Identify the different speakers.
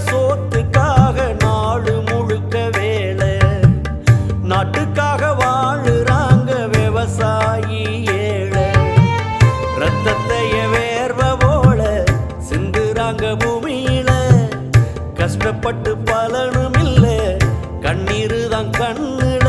Speaker 1: சோத்துக்காக நாடு முழுக்க வேலை, நாட்டுக்காக வாழுறாங்க விவசாயி ஏழை. ரத்தத்தைய வேர்வ போல சிந்துறாங்க பூமியில, கஷ்டப்பட்டு பலனும் இல்ல, கண்ணீரு தான் கண்ணுல.